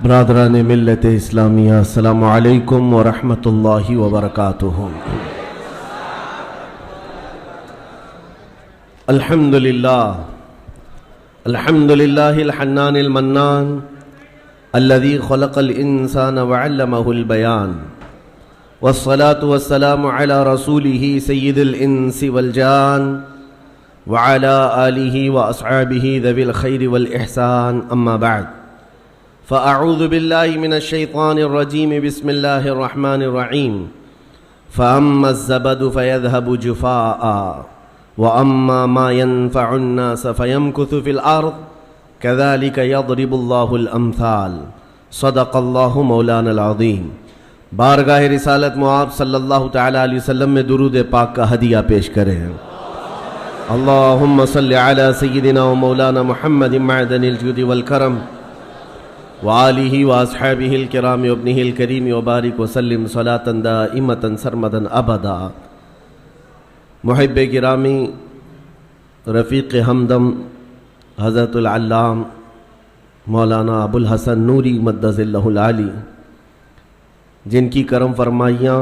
برادران ملت اسلامیہ، السلام علیکم ورحمۃ اللہ وبرکاتہ۔ الحمدللہ الحنان المنان الذي خلق الانسان وعلمه البيان، والصلاة والسلام على رسوله سيد الانس والجان وعلى آله واصحابه ذوي الخير والاحسان، اما بعد، فاعوذ بالله من الشيطان الرجيم، بسم الله الرحمن الرحيم، فاما الزبد فيذهب جفاء واما ما ينفع الناس فيمكث في الارض كذلك يضرب الله الامثال، صدق اللہ مولانا العظیم۔ بارگاہ رسالت معاب صلی اللہ تعالی علیہ وسلم میں درود پاک کا ہدیہ پیش کریں۔ اللہم صلی علی سیدنا و مولانا محمد معدن الجود والکرم وآلہ واصحابہ الکرام وابنہ الکریم وبارک وسلم صلاة دائمة سرمدا ابدا۔ محب گرامی، رفیق ہمدم حضرت العلام مولانا ابو الحسن نوری مدظ اللہ العالی، جن کی کرم فرمائیاں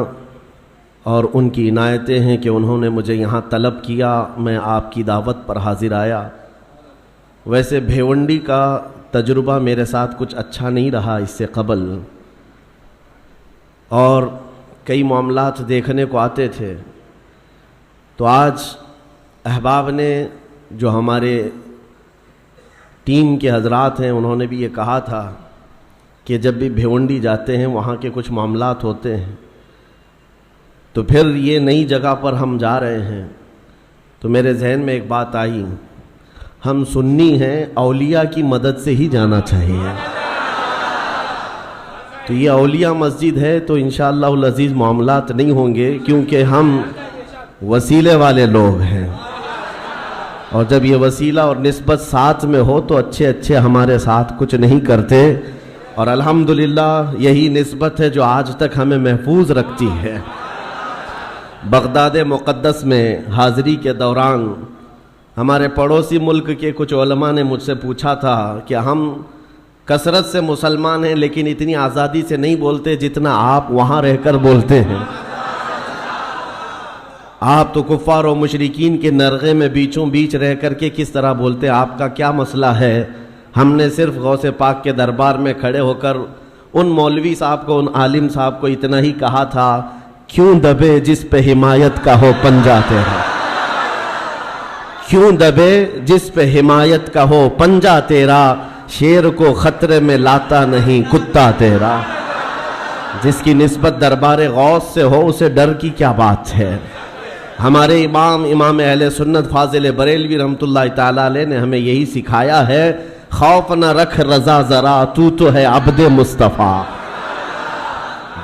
اور ان کی عنایتیں ہیں کہ انہوں نے مجھے یہاں طلب کیا، میں آپ کی دعوت پر حاضر آیا۔ ویسے بھیونڈی کا تجربہ میرے ساتھ کچھ اچھا نہیں رہا اس سے قبل، اور کئی معاملات دیکھنے کو آتے تھے، تو آج احباب نے جو ہمارے ٹیم کے حضرات ہیں انہوں نے بھی یہ کہا تھا کہ جب بھی بھیونڈی جاتے ہیں وہاں کے کچھ معاملات ہوتے ہیں، تو پھر یہ نئی جگہ پر ہم جا رہے ہیں، تو میرے ذہن میں ایک بات آئی، ہم سنی ہیں، اولیاء کی مدد سے ہی جانا چاہیے۔ تو یہ اولیاء مسجد ہے تو انشاءاللہ العزیز معاملات نہیں ہوں گے، کیونکہ ہم وسیلے والے لوگ ہیں، اور جب یہ وسیلہ اور نسبت ساتھ میں ہو تو اچھے ہمارے ساتھ کچھ نہیں کرتے، اور الحمدللہ یہی نسبت ہے جو آج تک ہمیں محفوظ رکھتی ہے۔ بغداد مقدس میں حاضری کے دوران ہمارے پڑوسی ملک کے کچھ علماء نے مجھ سے پوچھا تھا کہ ہم کثرت سے مسلمان ہیں لیکن اتنی آزادی سے نہیں بولتے جتنا آپ وہاں رہ کر بولتے ہیں۔ آپ تو کفار و مشرکین کے نرغے میں بیچوں بیچ رہ کر کے کس طرح بولتے، آپ کا کیا مسئلہ ہے؟ ہم نے صرف غوث پاک کے دربار میں کھڑے ہو کر ان مولوی صاحب کو، ان عالم صاحب کو اتنا ہی کہا تھا، کیوں دبے جس پہ حمایت کا ہو پنجہ تیرا، کیوں دبے جس پہ حمایت کا ہو پنجہ تیرا، شیر کو خطرے میں لاتا نہیں کتا تیرا۔ جس کی نسبت دربار غوث سے ہو اسے ڈر کی کیا بات ہے؟ ہمارے امام اہل سنت فاضل بریلوی رحمۃ اللہ تعالیٰ علیہ نے ہمیں یہی سکھایا ہے، خوف نہ رکھ رضا ذرا، تو ہے عبد مصطفیٰ۔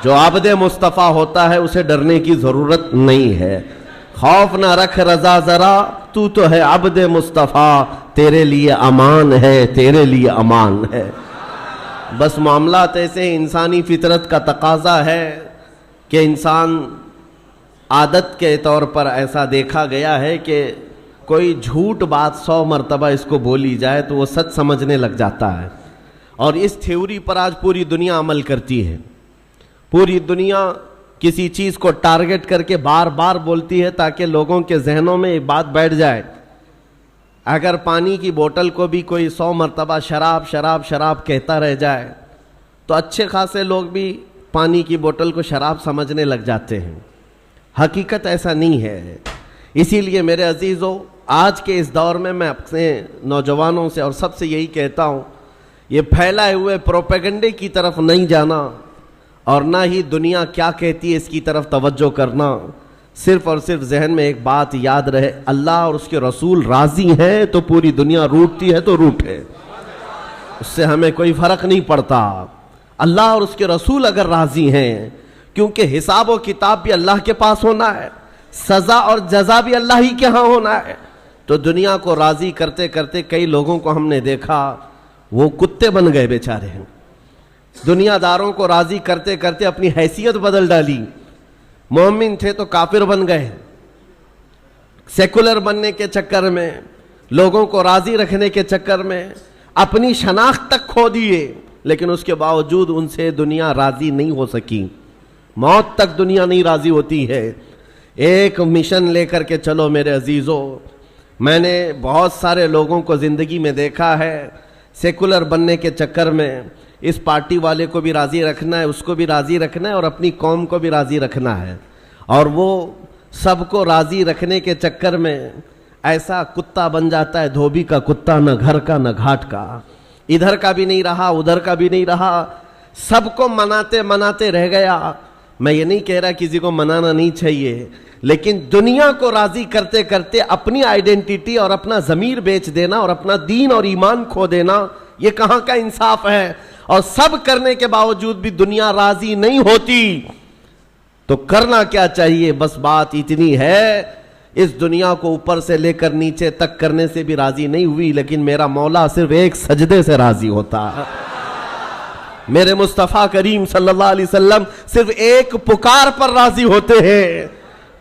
جو عبد مصطفیٰ ہوتا ہے اسے ڈرنے کی ضرورت نہیں ہے۔ خوف نہ رکھ رضا ذرا، تو ہے عبد مصطفیٰ، تیرے لیے امان ہے، تیرے لیے امان ہے۔ بس معاملات ایسے انسانی فطرت کا تقاضا ہے کہ انسان عادت کے طور پر ایسا دیکھا گیا ہے کہ کوئی جھوٹ بات 100 مرتبہ اس کو بولی جائے تو وہ سچ سمجھنے لگ جاتا ہے، اور اس تھیوری پر آج پوری دنیا عمل کرتی ہے۔ پوری دنیا کسی چیز کو ٹارگٹ کر کے بار بار بولتی ہے تاکہ لوگوں کے ذہنوں میں ایک بات بیٹھ جائے۔ اگر پانی کی بوتل کو بھی کوئی 100 مرتبہ شراب شراب شراب کہتا رہ جائے تو اچھے خاصے لوگ بھی پانی کی بوتل کو شراب سمجھنے لگ جاتے ہیں۔ حقیقت ایسا نہیں ہے۔ اسی لیے میرے عزیزو، آج کے اس دور میں اپنے نوجوانوں سے اور سب سے یہی کہتا ہوں، یہ پھیلائے ہوئے پروپیگنڈے کی طرف نہیں جانا، اور نہ ہی دنیا کیا کہتی ہے اس کی طرف توجہ کرنا۔ صرف اور صرف ذہن میں ایک بات یاد رہے، اللہ اور اس کے رسول راضی ہیں تو پوری دنیا روٹتی ہے تو روٹے، اس سے ہمیں کوئی فرق نہیں پڑتا۔ اللہ اور اس کے رسول اگر راضی ہیں، کیونکہ حساب و کتاب بھی اللہ کے پاس ہونا ہے، سزا اور جزا بھی اللہ ہی کے ہاں ہونا ہے، تو دنیا کو راضی کرتے کرتے کئی لوگوں کو ہم نے دیکھا وہ کتے بن گئے بیچارے ہیں۔ دنیا داروں کو راضی کرتے کرتے اپنی حیثیت بدل ڈالی، مومن تھے تو کافر بن گئے، سیکولر بننے کے چکر میں، لوگوں کو راضی رکھنے کے چکر میں اپنی شناخت تک کھو دیے، لیکن اس کے باوجود ان سے دنیا راضی نہیں ہو سکی. موت تک دنیا نہیں راضی ہوتی ہے. ایک مشن لے کر کے چلو میرے عزیزو. میں نے بہت سارے لوگوں کو زندگی میں دیکھا ہے سیکولر بننے کے چکر میں اس پارٹی والے کو بھی راضی رکھنا ہے, اس کو بھی راضی رکھنا ہے, اور اپنی قوم کو بھی راضی رکھنا ہے, اور وہ سب کو راضی رکھنے کے چکر میں ایسا کتا بن جاتا ہے, دھوبی کا کتا, نہ گھر کا نہ گھاٹ کا, ادھر کا بھی نہیں رہا ادھر کا بھی نہیں رہا, سب کو مناتے مناتے رہ گیا. میں یہ نہیں کہہ رہا کسی کو منانا نہیں چاہیے, لیکن دنیا کو راضی کرتے کرتے اپنی آئیڈینٹی اور اپنا ضمیر بیچ دینا اور اپنا دین اور ایمان کھو دینا, یہ کہاں کا انصاف ہے؟ اور سب کرنے کے باوجود بھی دنیا راضی نہیں ہوتی تو کرنا کیا چاہیے؟ بس بات اتنی ہے, اس دنیا کو اوپر سے لے کر نیچے تک کرنے سے بھی راضی نہیں ہوئی, لیکن میرا مولا صرف ایک سجدے سے راضی ہوتا ہے. میرے مصطفیٰ کریم صلی اللہ علیہ وسلم صرف ایک پکار پر راضی ہوتے ہیں.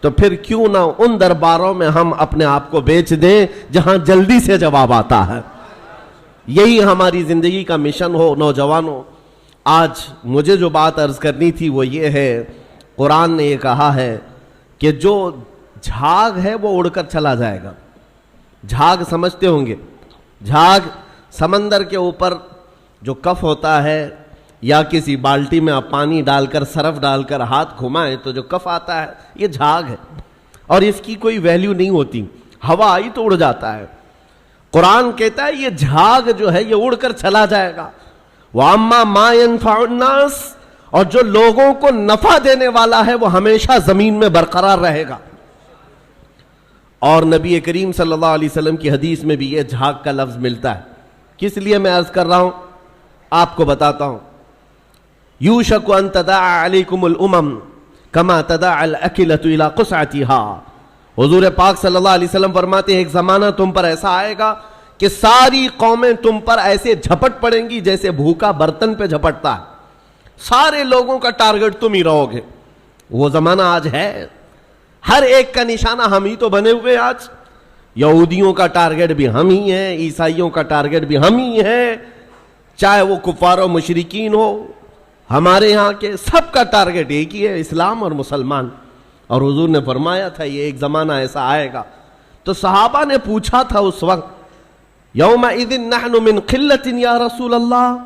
تو پھر کیوں نہ ان درباروں میں ہم اپنے آپ کو بیچ دیں جہاں جلدی سے جواب آتا ہے. یہی ہماری زندگی کا مشن ہو. نوجوانوں, آج مجھے جو بات عرض کرنی تھی وہ یہ ہے, قرآن نے یہ کہا ہے کہ جو جھاگ ہے وہ اڑ کر چلا جائے گا. جھاگ سمجھتے ہوں گے, جھاگ سمندر کے اوپر جو کف ہوتا ہے, یا کسی بالٹی میں آپ پانی ڈال کر سرف ڈال کر ہاتھ گھمائیں تو جو کف آتا ہے یہ جھاگ ہے, اور اس کی کوئی ویلیو نہیں ہوتی, ہوا آئی تو اڑ جاتا ہے. قرآن کہتا ہے یہ جھاگ جو ہے یہ اڑ کر چلا جائے گا. وَأَمَّا مَا يَنْفَعُ النَّاسِ, اور جو لوگوں کو نفع دینے والا ہے وہ ہمیشہ زمین میں برقرار رہے گا. اور نبی کریم صلی اللہ علیہ وسلم کی حدیث میں بھی یہ جھاگ کا لفظ ملتا ہے. کس لیے میں عرض کر رہا ہوں آپ کو بتاتا ہوں. یوشک ان تداعى علیکم الامم کما تداعى الاکلۃ الی قصعتها. حضور پاک صلی اللہ علیہ وسلم فرماتے ہیں ایک زمانہ تم پر ایسا آئے گا کہ ساری قومیں تم پر ایسے جھپٹ پڑیں گی جیسے بھوکا برتن پہ جھپٹتا ہے. سارے لوگوں کا ٹارگٹ تم ہی رہو گے. وہ زمانہ آج ہے, ہر ایک کا نشانہ ہم ہی تو بنے ہوئے. آج یہودیوں کا ٹارگٹ بھی ہم ہی ہیں, عیسائیوں کا ٹارگٹ بھی ہم ہی ہیں, چاہے وہ کفار و مشرکین ہو, ہمارے ہاں کے سب کا ٹارگٹ ایک ہی ہے, اسلام اور مسلمان. اور حضور نے فرمایا تھا یہ ایک زمانہ ایسا آئے گا. تو صحابہ نے پوچھا تھا اس وقت, یومئذ نحن من قلۃ یا رسول اللہ,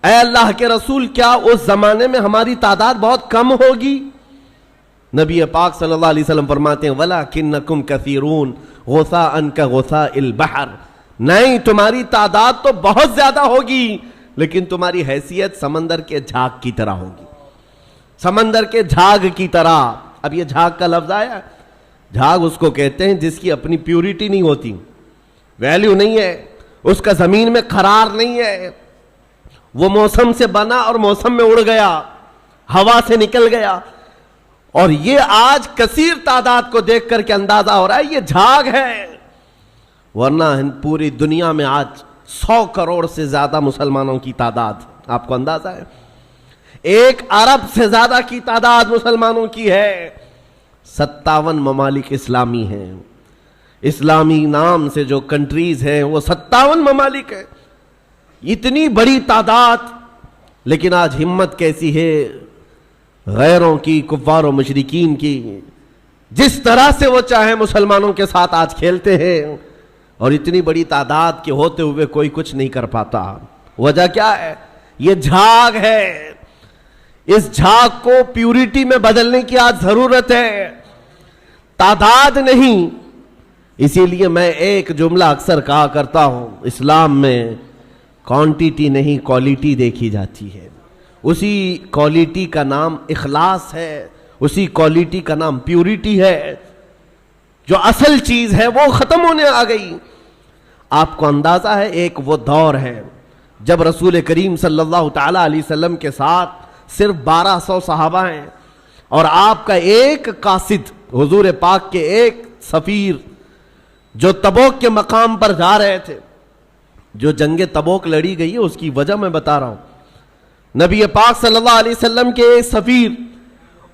اے اللہ کے رسول کیا اس زمانے میں ہماری تعداد بہت کم ہوگی؟ نبی پاک صلی اللہ علیہ وسلم فرماتے ہیں وَلَكِنَّكُمْ كَثِيرُونَ غُثَاءً كَغُثَاءِ الْبَحْرِ, نہیں تمہاری تعداد تو بہت زیادہ ہوگی لیکن تمہاری حیثیت سمندر کے جھاگ کی طرح ہوگی, سمندر کے جھاگ کی طرح. اب یہ جھاگ کا لفظ آیا, جھاگ اس کو کہتے ہیں جس کی اپنی پیورٹی نہیں ہوتی, ویلیو نہیں ہے, اس کا زمین میں قرار نہیں ہے, وہ موسم سے بنا اور موسم میں اڑ گیا, ہوا سے نکل گیا. اور یہ آج کثیر تعداد کو دیکھ کر کے اندازہ ہو رہا ہے یہ جھاگ ہے, ورنہ پوری دنیا میں آج 100 کروڑ سے زیادہ مسلمانوں کی تعداد, آپ کو اندازہ ہے 1 ارب سے زیادہ کی تعداد مسلمانوں کی ہے. 57 ممالک اسلامی ہیں, اسلامی نام سے جو کنٹریز ہیں وہ 57 ممالک ہیں, اتنی بڑی تعداد. لیکن آج ہمت کیسی ہے غیروں کی, کفار و مشرکین کی, جس طرح سے وہ چاہے مسلمانوں کے ساتھ آج کھیلتے ہیں, اور اتنی بڑی تعداد کے ہوتے ہوئے کوئی کچھ نہیں کر پاتا. وجہ کیا ہے؟ یہ جھاگ ہے. اس جھاگ کو پیورٹی میں بدلنے کی آج ضرورت ہے, تعداد نہیں. اسی لیے میں ایک جملہ اکثر کہا کرتا ہوں, اسلام میں کوانٹیٹی نہیں کوالٹی دیکھی جاتی ہے. اسی کوالٹی کا نام اخلاص ہے, اسی کوالٹی کا نام پیورٹی ہے. جو اصل چیز ہے وہ ختم ہونے آ گئی. آپ کو اندازہ ہے ایک وہ دور ہے جب رسول کریم صلی اللہ تعالی علیہ وسلم کے ساتھ صرف 1200 صحابہ ہیں, اور آپ کا ایک قاصد, حضور پاک کے ایک سفیر جو تبوک کے مقام پر جا رہے تھے. جو جنگ تبوک لڑی گئی ہے اس کی وجہ میں بتا رہا ہوں. نبی پاک صلی اللہ علیہ وسلم کے ایک سفیر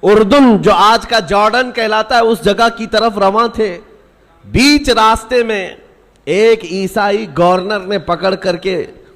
اردن, جو آج کا جارڈن کہلاتا ہے, اس جگہ کی طرف رواں تھے. بیچ راستے میں ایک عیسائی گورنر نے پکڑ کر کے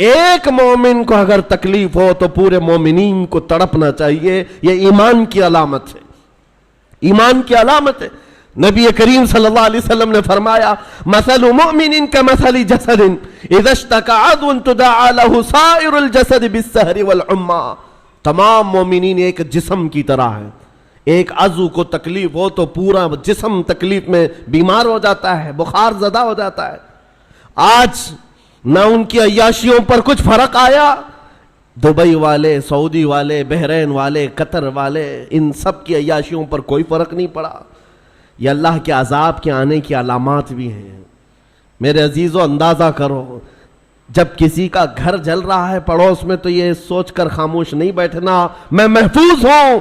ایک مومن کو اگر تکلیف ہو تو پورے مومنین کو تڑپنا چاہیے. یہ ایمان کی علامت ہے, ایمان کی علامت ہے. نبی کریم صلی اللہ علیہ وسلم نے فرمایا مثل مؤمن کمثل جسد اذا اشتكى عضو تداعى له سائر الجسد بالسهر والحمى. تمام مومنین ایک جسم کی طرح ہیں. ایک عضو کو تکلیف ہو تو پورا جسم تکلیف میں بیمار ہو جاتا ہے, بخار زدہ ہو جاتا ہے. آج نہ ان کی عیاشیوں پر کچھ فرق آیا. دبئی والے, سعودی والے, بحرین والے, قطر والے, ان سب کی عیاشیوں پر کوئی فرق نہیں پڑا. یہ اللہ کے عذاب کے آنے کی علامات بھی ہیں. میرے عزیزو, اندازہ کرو, جب کسی کا گھر جل رہا ہے پڑوس میں تو یہ سوچ کر خاموش نہیں بیٹھنا میں محفوظ ہوں.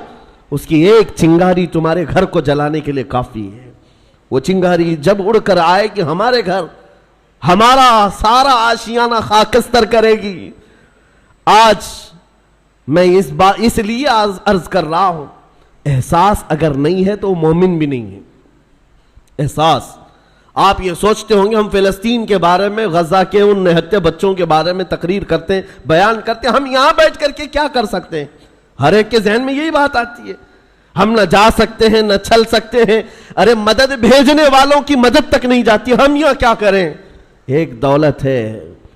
اس کی ایک چنگاری تمہارے گھر کو جلانے کے لیے کافی ہے. وہ چنگاری جب اڑ کر آئے کہ ہمارے گھر, ہمارا سارا آشیانہ خاکستر کرے گی. آج میں اس لیے عرض کر رہا ہوں, احساس اگر نہیں ہے تو مومن بھی نہیں ہے. احساس, آپ یہ سوچتے ہوں گے ہم فلسطین کے بارے میں, غزہ کے ان نہتے بچوں کے بارے میں تقریر کرتے ہیں, بیان کرتے ہیں, ہم یہاں بیٹھ کر کے کیا کر سکتے ہیں؟ ہر ایک کے ذہن میں یہی بات آتی ہے. ہم نہ جا سکتے ہیں نہ چل سکتے ہیں. ارے مدد بھیجنے والوں کی مدد تک نہیں جاتی, ہم یہاں کیا کریں؟ ایک دولت ہے,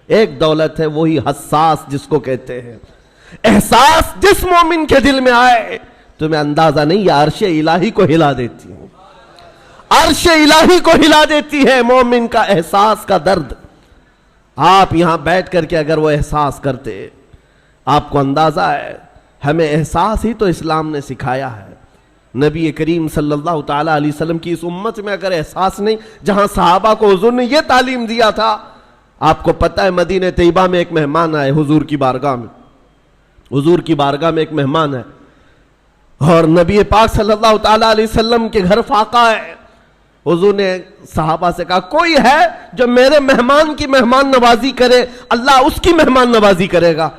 ایک دولت ہے, وہی حساس جس کو کہتے ہیں. احساس جس مومن کے دل میں آئے تمہیں اندازہ نہیں, یہ عرش الہی کو ہلا دیتی ہے. عرش الہی کو ہلا دیتی ہے مومن کا احساس کا درد. آپ یہاں بیٹھ کر کے اگر وہ احساس کرتے, آپ کو اندازہ ہے ہمیں احساس ہی تو اسلام نے سکھایا ہے. نبی کریم صلی اللہ تعالیٰ علیہ وسلم کی اس امت میں اگر احساس نہیں, جہاں صحابہ کو حضور نے یہ تعلیم دیا تھا. آپ کو پتہ ہے مدینہ طیبہ میں ایک مہمان آئے حضور کی بارگاہ میں, حضور کی بارگاہ میں ایک مہمان ہے اور نبی پاک صلی اللہ تعالیٰ علیہ وسلم کے گھر فاقہ ہے. حضور نے صحابہ سے کہا کوئی ہے جو میرے مہمان کی مہمان نوازی کرے, اللہ اس کی مہمان نوازی کرے گا.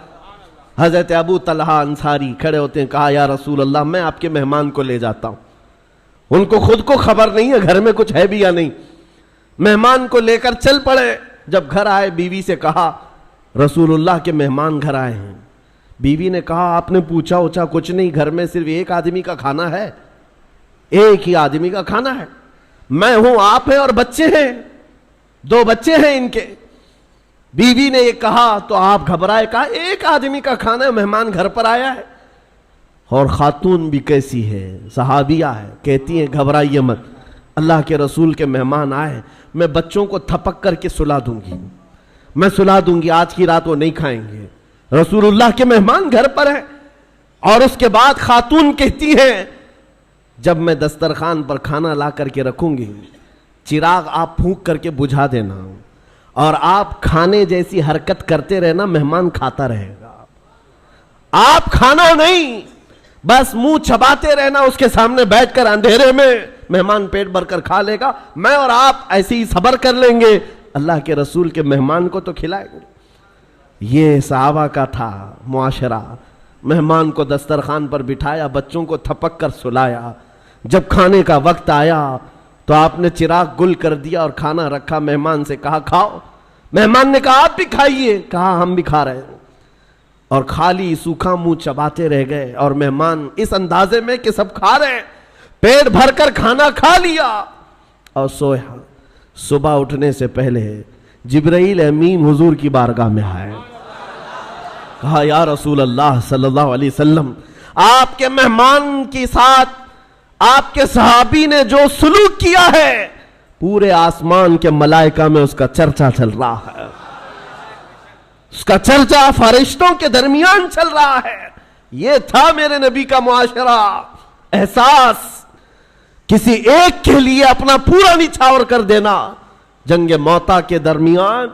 حضرت ابو طلحہ انصاری کھڑے ہوتے ہیں, کہا یا رسول اللہ میں آپ کے مہمان کو لے جاتا ہوں. ان کو خود کو خبر نہیں ہے گھر میں کچھ ہے بھی یا نہیں. مہمان کو لے کر چل پڑے. جب گھر آئے بیوی سے کہا رسول اللہ کے مہمان گھر آئے ہیں. بیوی نے کہا آپ نے پوچھا اوچھا کچھ نہیں, گھر میں صرف ایک آدمی کا کھانا ہے, ایک ہی آدمی کا کھانا ہے. میں ہوں, آپ ہیں اور بچے ہیں, 2 بچے ہیں ان کے. بیوی نے یہ کہا تو آپ گھبرائے, کہا ایک آدمی کا کھانا ہے, مہمان گھر پر آیا ہے. اور خاتون بھی کیسی ہے, صحابیہ ہے, کہتی ہیں گھبرائیے مت, اللہ کے رسول کے مہمان آئے, میں بچوں کو تھپک کر کے سلا دوں گی, میں سلا دوں گی, آج کی رات وہ نہیں کھائیں گے. رسول اللہ کے مہمان گھر پر ہیں. اور اس کے بعد خاتون کہتی ہیں جب میں دسترخوان پر کھانا لا کر کے رکھوں گی, چراغ آپ پھونک کر کے بجھا دینا, اور آپ کھانے جیسی حرکت کرتے رہنا, مہمان کھاتا رہے گا. آپ کھانا نہیں, بس منہ چباتے رہنا اس کے سامنے بیٹھ کر اندھیرے میں, مہمان پیٹ بھر کر کھا لے گا, میں اور آپ ایسے ہی صبر کر لیں گے, اللہ کے رسول کے مہمان کو تو کھلائیں گے. یہ صحابہ کا تھا معاشرہ. مہمان کو دسترخوان پر بٹھایا, بچوں کو تھپک کر سلایا. جب کھانے کا وقت آیا تو آپ نے چراغ گل کر دیا اور کھانا رکھا, مہمان سے کہا کھاؤ. مہمان نے کہا آپ بھی کھائیے, کہا ہم بھی کھا رہے ہیں. اور خالی سوکھا منہ چباتے رہ گئے, اور مہمان اس اندازے میں کہ سب کھا رہے ہیں, پیٹ بھر کر کھانا کھا لیا اور سویا. صبح اٹھنے سے پہلے جبرائیل امین حضور کی بارگاہ میں آئے, کہا یا رسول اللہ صلی اللہ علیہ وسلم, آپ کے مہمان کے ساتھ آپ کے صحابی نے جو سلوک کیا ہے پورے آسمان کے ملائکہ میں اس کا چرچا چل رہا ہے, اس کا چرچا فرشتوں کے درمیان چل رہا ہے. یہ تھا میرے نبی کا معاشرہ. احساس, کسی ایک کے لیے اپنا پورا نچھاور کر دینا. جنگ موتا کے درمیان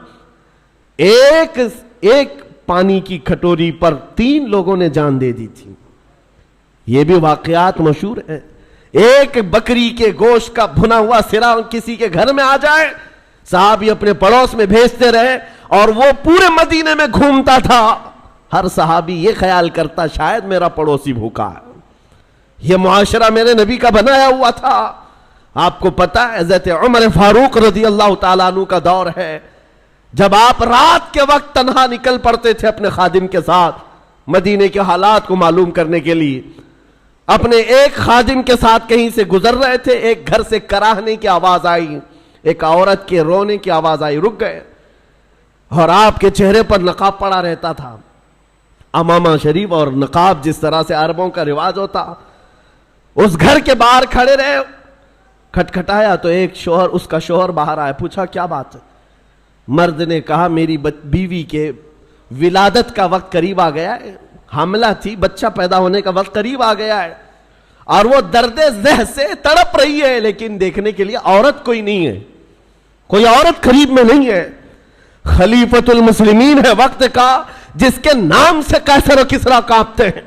ایک پانی کی کھٹوری پر 3 لوگوں نے جان دے دی تھی. یہ بھی واقعات مشہور ہیں. ایک بکری کے گوشت کا بھنا ہوا سرا کسی کے گھر میں آ جائے, صحابی اپنے پڑوس میں بھیجتے رہے, اور وہ پورے مدینے میں گھومتا تھا. ہر صحابی یہ خیال کرتا شاید میرا پڑوسی بھوکا ہے. یہ معاشرہ میرے نبی کا بنایا ہوا تھا. آپ کو پتا ہے حضرت عمر فاروق رضی اللہ تعالیٰ عنہ کا دور ہے. جب آپ رات کے وقت تنہا نکل پڑتے تھے اپنے خادم کے ساتھ مدینے کے حالات کو معلوم کرنے کے لیے، اپنے ایک خادم کے ساتھ کہیں سے گزر رہے تھے، ایک گھر سے کراہنے کی آواز آئی، ایک عورت کے رونے کی آواز آئی، رک گئے، اور آپ کے چہرے پر نقاب پڑا رہتا تھا، امامہ شریف اور نقاب جس طرح سے عربوں کا رواج ہوتا۔ اس گھر کے باہر کھڑے رہے، کھٹکھٹایا تو ایک شوہر، اس کا شوہر باہر آیا، پوچھا کیا بات ہے؟ مرد نے کہا میری بیوی کے ولادت کا وقت قریب آ گیا ہے، حاملہ تھی، بچہ پیدا ہونے کا وقت قریب آ گیا ہے، اور وہ درد ذہ سے تڑپ رہی ہے، لیکن دیکھنے کے لیے عورت کوئی نہیں ہے، کوئی عورت قریب میں نہیں ہے۔ خلیفۃ المسلمین ہے وقت کا، جس کے نام سے قیصر و کسریٰ کانپتے ہیں،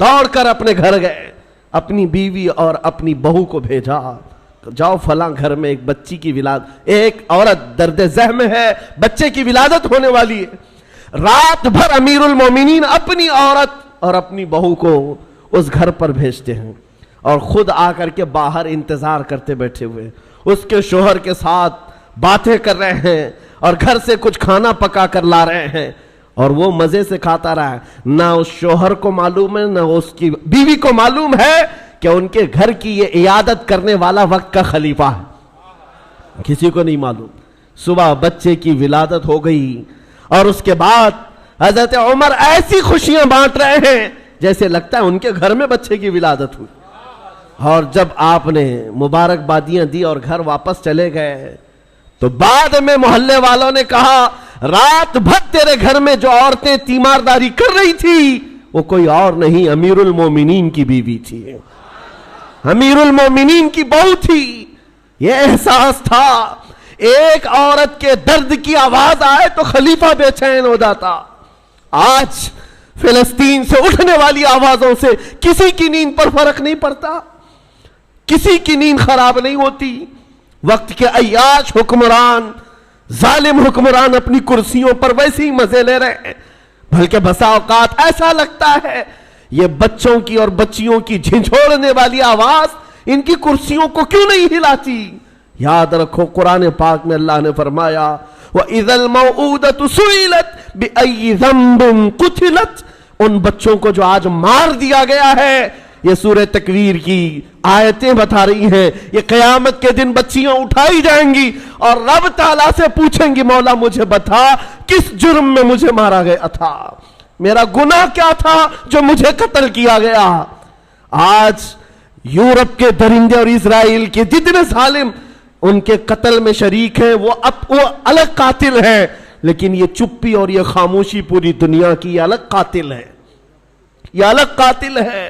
دوڑ کر اپنے گھر گئے، اپنی بیوی اور اپنی بہو کو بھیجا، جاؤ فلاں گھر میں ایک بچی کی ولادت، ایک عورت درد ذہ میں ہے، بچے کی ولادت ہونے والی ہے۔ رات بھر امیر المومنین اپنی عورت اور اپنی بہو کو اس گھر پر بھیجتے ہیں، اور خود آ کر کے باہر انتظار کرتے بیٹھے ہوئے، اس کے شوہر کے ساتھ باتیں کر رہے ہیں، اور گھر سے کچھ کھانا پکا کر لا رہے ہیں، اور وہ مزے سے کھاتا رہا ہے۔ نہ اس شوہر کو معلوم ہے، نہ اس کی بیوی کو معلوم ہے کہ ان کے گھر کی یہ عیادت کرنے والا وقت کا خلیفہ ہے، کسی کو نہیں معلوم۔ صبح بچے کی ولادت ہو گئی، اور اس کے بعد حضرت عمر ایسی خوشیاں بانٹ رہے ہیں جیسے لگتا ہے ان کے گھر میں بچے کی ولادت ہوئی۔ اور جب آپ نے مبارکبادیاں دی اور گھر واپس چلے گئے تو بعد میں محلے والوں نے کہا رات بھر تیرے گھر میں جو عورتیں تیمارداری کر رہی تھی وہ کوئی اور نہیں، امیر المومنین کی بیوی تھی، امیر المومنین کی بہو تھی۔ یہ احساس تھا، ایک عورت کے درد کی آواز آئے تو خلیفہ بے چین ہو جاتا۔ آج فلسطین سے اٹھنے والی آوازوں سے کسی کی نیند پر فرق نہیں پڑتا، کسی کی نیند خراب نہیں ہوتی۔ وقت کے عیاش حکمران، ظالم حکمران اپنی کرسیوں پر ویسے ہی مزے لے رہے ہیں، بلکہ بسا اوقات ایسا لگتا ہے یہ بچوں کی اور بچیوں کی جھنجھوڑنے والی آواز ان کی کرسیوں کو کیوں نہیں ہلاتی۔ یاد رکھو قرآن پاک میں اللہ نے فرمایا وَإِذَا الْمَوْعُودَةُ سُئِلَتْ بِأَيِّ ذَنبٍ قُتِلَتْ، ان بچوں کو جو آج مار دیا گیا ہے، یہ سورہ تکویر کی آیتیں بتا رہی ہیں، یہ قیامت کے دن بچیاں اٹھائی جائیں گی اور رب تعالیٰ سے پوچھیں گی مولا مجھے بتا کس جرم میں مجھے مارا گیا تھا، میرا گناہ کیا تھا جو مجھے قتل کیا گیا۔ آج یورپ کے درندے اور اسرائیل کے جتنے ظالم ان کے قتل میں شریک ہیں، وہ الگ قاتل ہیں، لیکن یہ چپی اور یہ خاموشی پوری دنیا کی یہ الگ قاتل ہے، یہ الگ قاتل ہے۔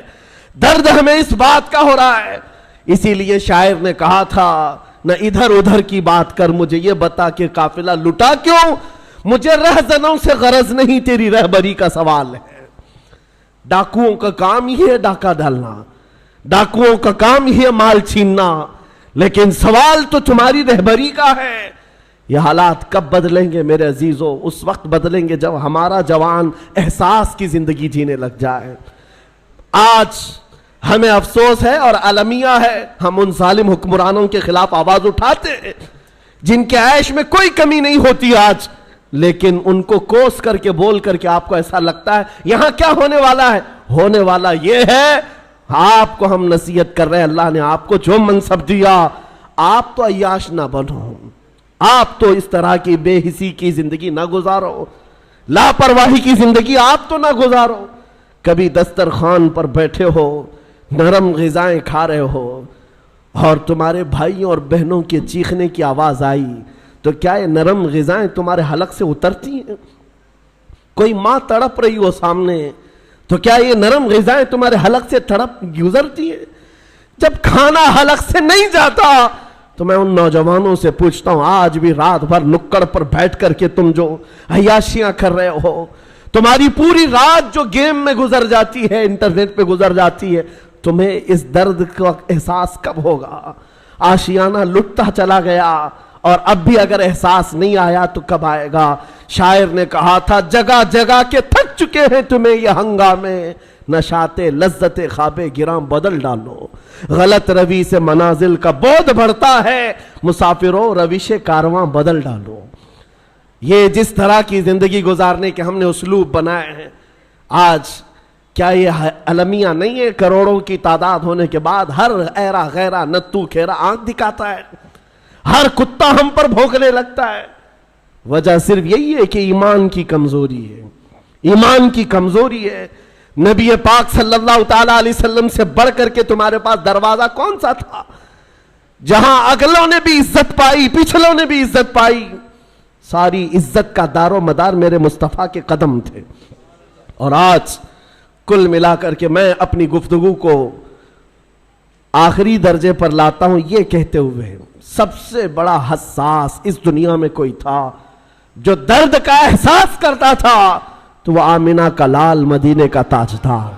درد ہمیں اس بات کا ہو رہا ہے، اسی لیے شاعر نے کہا تھا نہ ادھر ادھر کی بات کر، مجھے یہ بتا کہ قافلہ لٹا کیوں، مجھے رہزنوں سے غرض نہیں، تیری رہبری کا سوال ہے۔ ڈاکوؤں کا کام ہی ہے ڈاکہ ڈالنا، ڈاکوؤں کا کام ہی ہے مال چھیننا، لیکن سوال تو تمہاری رہبری کا ہے۔ یہ حالات کب بدلیں گے میرے عزیزو؟ اس وقت بدلیں گے جب ہمارا جوان احساس کی زندگی جینے لگ جائے۔ آج ہمیں افسوس ہے اور المیہ ہے، ہم ان ظالم حکمرانوں کے خلاف آواز اٹھاتے ہیں جن کے عیش میں کوئی کمی نہیں ہوتی آج، لیکن ان کو کوس کر کے بول کر کے آپ کو ایسا لگتا ہے یہاں کیا ہونے والا ہے؟ ہونے والا یہ ہے، آپ کو ہم نصیحت کر رہے ہیں، اللہ نے آپ کو جو منصب دیا آپ تو عیاش نہ بنو، آپ تو اس طرح کی بے حسی کی زندگی نہ گزارو، لاپرواہی کی زندگی آپ تو نہ گزارو۔ کبھی دسترخوان پر بیٹھے ہو، نرم غذائیں کھا رہے ہو، اور تمہارے بھائیوں اور بہنوں کے چیخنے کی آواز آئی تو کیا یہ نرم غذائیں تمہارے حلق سے اترتی ہیں؟ کوئی ماں تڑپ رہی ہو سامنے تو کیا یہ نرم غذائیں تمہارے حلق سے تڑپ گزرتی ہیں؟ جب کھانا حلق سے نہیں جاتا تو میں ان نوجوانوں سے پوچھتا ہوں آج بھی رات بھر نکڑ پر بیٹھ کر کے تم جو عیاشیاں کر رہے ہو، تمہاری پوری رات جو گیم میں گزر جاتی ہے، انٹرنیٹ پہ گزر جاتی ہے، تمہیں اس درد کا احساس کب ہوگا؟ آشیانہ لٹتا چلا گیا اور اب بھی اگر احساس نہیں آیا تو کب آئے گا؟ شاعر نے کہا تھا جگہ جگہ کے تھک چکے ہیں تمہیں یہ ہنگامے، نشاط لذت خواب گراں بدل ڈالو، غلط روی سے منازل کا بودھ بڑھتا ہے، مسافروں روش کارواں بدل ڈالو۔ یہ جس طرح کی زندگی گزارنے کے ہم نے اسلوب بنائے ہیں، آج کیا یہ المیہ نہیں ہے؟ کروڑوں کی تعداد ہونے کے بعد ہر ایرا غیرہ نتو کھیرا آنکھ دکھاتا ہے، ہر کتا ہم پر بھونکنے لگتا ہے۔ وجہ صرف یہی ہے کہ ایمان کی کمزوری ہے، ایمان کی کمزوری ہے۔ نبی پاک صلی اللہ تعالیٰ علیہ وسلم سے بڑھ کر کے تمہارے پاس دروازہ کون سا تھا جہاں اگلوں نے بھی عزت پائی، پچھلوں نے بھی عزت پائی؟ ساری عزت کا دار و مدار میرے مصطفیٰ کے قدم تھے۔ اور آج کل ملا کر کے میں اپنی گفتگو کو آخری درجے پر لاتا ہوں یہ کہتے ہوئے، سب سے بڑا حساس اس دنیا میں کوئی تھا جو درد کا احساس کرتا تھا تو وہ آمنہ کا لال مدینے کا تاجدار،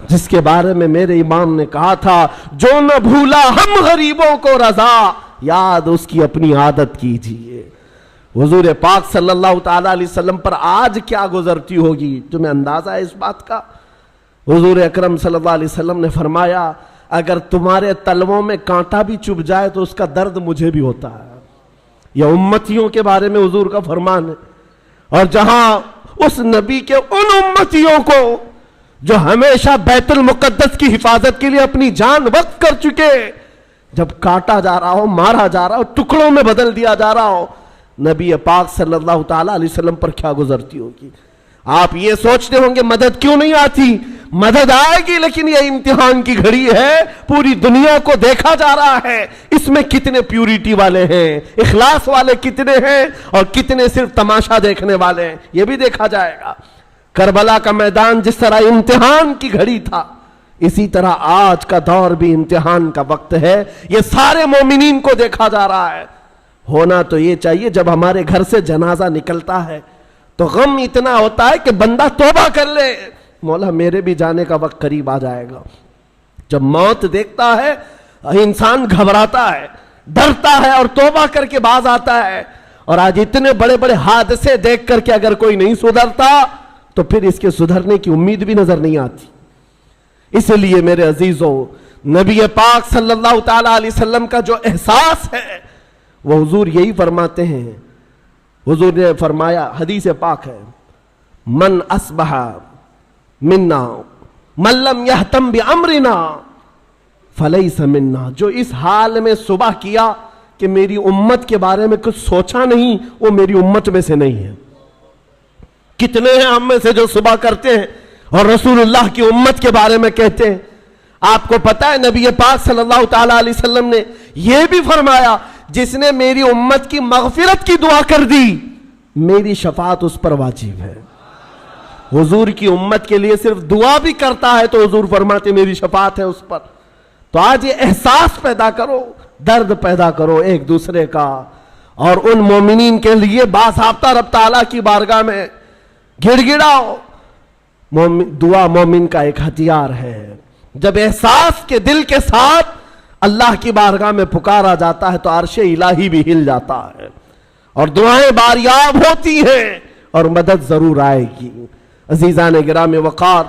جس کے بارے میں میرے امام نے کہا تھا جو نہ بھولا ہم غریبوں کو رضا، یاد اس کی اپنی عادت کیجئے۔ حضور پاک صلی اللہ تعالیٰ علیہ وسلم پر آج کیا گزرتی ہوگی، تمہیں اندازہ ہے اس بات کا؟ حضور اکرم صلی اللہ علیہ وسلم نے فرمایا اگر تمہارے تلووں میں کانٹا بھی چبھ جائے تو اس کا درد مجھے بھی ہوتا ہے۔ یہ امتیوں کے بارے میں حضور کا فرمان ہے۔ اور جہاں اس نبی کے ان امتیوں کو جو ہمیشہ بیت المقدس کی حفاظت کے لیے اپنی جان وقف کر چکے، جب کاٹا جا رہا ہو، مارا جا رہا ہو، ٹکڑوں میں بدل دیا جا رہا ہو، نبی پاک صلی اللہ تعالیٰ علیہ وسلم پر کیا گزرتی ہوگی؟ آپ یہ سوچتے ہوں گے مدد کیوں نہیں آتی؟ مدد آئے گی، لیکن یہ امتحان کی گھڑی ہے، پوری دنیا کو دیکھا جا رہا ہے اس میں کتنے پیوریٹی والے ہیں، اخلاص والے کتنے ہیں اور کتنے صرف تماشا دیکھنے والے ہیں، یہ بھی دیکھا جائے گا۔ کربلا کا میدان جس طرح امتحان کی گھڑی تھا، اسی طرح آج کا دور بھی امتحان کا وقت ہے۔ یہ سارے مومنین کو دیکھا جا رہا ہے۔ ہونا تو یہ چاہیے جب ہمارے گھر سے جنازہ نکلتا ہے تو غم اتنا ہوتا ہے کہ بندہ توبہ کر لے، مولا میرے بھی جانے کا وقت قریب آ جائے گا۔ جب موت دیکھتا ہے انسان گھبراتا ہے، ڈرتا ہے اور توبہ کر کے باز آتا ہے۔ اور آج اتنے بڑے بڑے حادثے دیکھ کر کے اگر کوئی نہیں سدھرتا تو پھر اس کے سدھرنے کی امید بھی نظر نہیں آتی۔ اس لیے میرے عزیزوں، نبی پاک صلی اللہ تعالیٰ علیہ وسلم کا جو احساس ہے وہ حضور یہی فرماتے ہیں۔ حضور نے فرمایا، حدیث پاک ہے، من اصبح منا من لم یہتم بامرنا فلیس منا، جو اس حال میں صبح کیا کہ میری امت کے بارے میں کچھ سوچا نہیں، وہ میری امت میں سے نہیں ہے۔ کتنے ہیں ہم میں سے جو صبح کرتے ہیں اور رسول اللہ کی امت کے بارے میں کہتے ہیں؟ آپ کو پتا ہے نبی پاک صلی اللہ تعالیٰ علیہ وسلم نے یہ بھی فرمایا، جس نے میری امت کی مغفرت کی دعا کر دی میری شفاعت اس پر واجب ہے۔ حضور کی امت کے لیے صرف دعا بھی کرتا ہے تو حضور فرماتے میری شفاعت ہے اس پر۔ تو آج یہ احساس پیدا کرو، درد پیدا کرو ایک دوسرے کا، اور ان مومنین کے لیے باضابطہ رب تعالیٰ کی بارگاہ میں گڑ گڑاؤ۔ دعا مومن کا ایک ہتھیار ہے۔ جب احساس کے دل کے ساتھ اللہ کی بارگاہ میں پکارا جاتا ہے تو عرش الہی بھی ہل جاتا ہے اور دعائیں باریاب ہوتی ہیں اور مدد ضرور آئے گی۔ عزیزان گرامی وقار،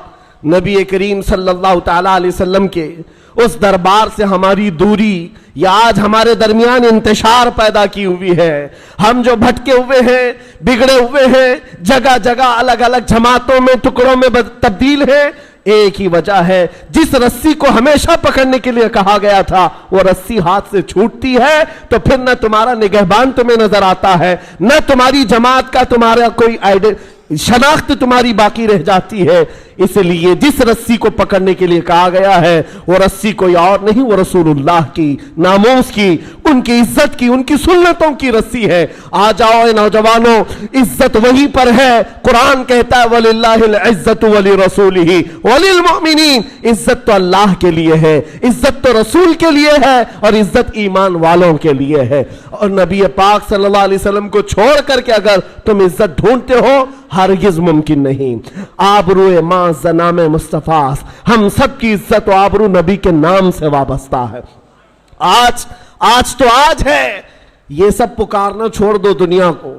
نبی کریم صلی اللہ تعالیٰ علیہ وسلم کے اس دربار سے ہماری دوری یا آج ہمارے درمیان انتشار پیدا کی ہوئی ہے۔ ہم جو بھٹکے ہوئے ہیں، بگڑے ہوئے ہیں، جگہ جگہ الگ الگ جماعتوں میں، ٹکڑوں میں تبدیل ہیں، ایک ہی وجہ ہے، جس رسی کو ہمیشہ پکڑنے کے لیے کہا گیا تھا وہ رسی ہاتھ سے چھوٹتی ہے تو پھر نہ تمہارا نگہبان تمہیں نظر آتا ہے، نہ تمہاری جماعت کا تمہارا کوئی شناخت تمہاری باقی رہ جاتی ہے۔ اس لیے جس رسی کو پکڑنے کے لیے کہا گیا ہے وہ رسی کوئی اور نہیں، وہ رسول اللہ کی، ناموس کی، ان کی عزت کی، ان کی سنتوں کی رسی ہے۔ آ جاؤ اے نوجوانوں، عزت وہیں پر ہے۔ قرآن کہتا ہے وَلِلَّهِ الْعِزَّةُ وَلِرَسُولِهِ وَلِلْمُؤْمِنِينَ، عزت تو اللہ کے لیے ہے، عزت تو رسول کے لیے ہے اور عزت ایمان والوں کے لیے ہے۔ اور نبی پاک صلی اللہ علیہ وسلم کو چھوڑ کر کے اگر تم عزت ڈھونڈتے ہو ہرگز ممکن نہیں۔ آبرو ماں نام مصطفیٰ، ہم سب کی عزت و آبرو نبی کے نام سے وابستہ ہے۔ آج تو آج ہے، یہ سب پکارنا چھوڑ دو دنیا کو۔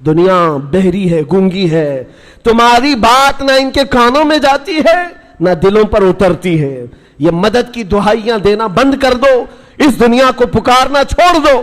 دنیا بہری ہے، گونگی ہے، تمہاری بات نہ ان کے کانوں میں جاتی ہے نہ دلوں پر اترتی ہے۔ یہ مدد کی دعائیاں دینا بند کر دو، اس دنیا کو پکارنا چھوڑ دو۔